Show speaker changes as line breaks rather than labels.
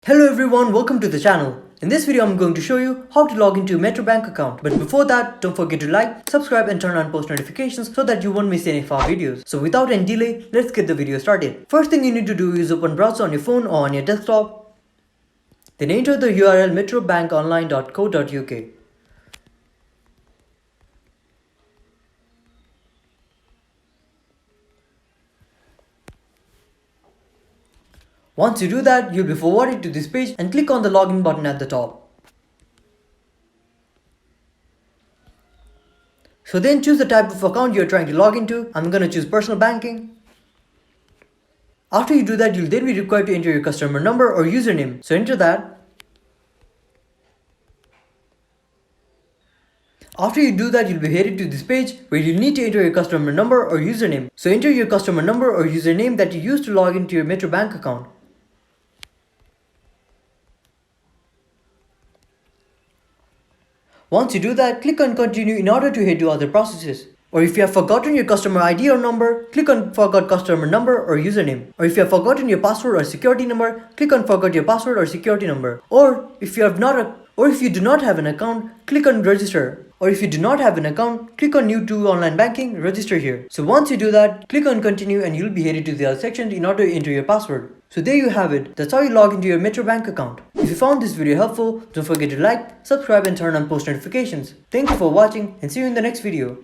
Hello everyone, welcome to the channel. In this video, I'm going to show you how to log into your Metro Bank account. But before that, don't forget to like, subscribe and turn on post notifications so that you won't miss any of our videos. So without any delay, let's get the video started. First thing you need to do is open browser on your phone or on your desktop. Then enter the URL metrobankonline.co.uk. Once you do that, you'll be forwarded to this page and click on the login button at the top. So then choose the type of account you're trying to log into. I'm gonna choose personal banking. After you do that, you'll then be required to enter your customer number or username. So enter that. After you do that, you'll be headed to this page where you'll need to enter your customer number or username. So enter your customer number or username that you use to log into your Metro Bank account. Once you do that, click on continue in order to head to other processes. Or if you have forgotten your customer ID or number, click on forgot customer number or username. Or if you have forgotten your password or security number, click on forgot your password or security number. Or if you do not have an account, click on register. Or if you do not have an account, click on new to online banking, register here. So once you do that, click on continue and you'll be headed to the other section in order to enter your password. So there you have it. That's how you log into your Metro Bank account. If you found this video helpful, don't forget to like, subscribe and turn on post notifications. Thank you for watching and see you in the next video.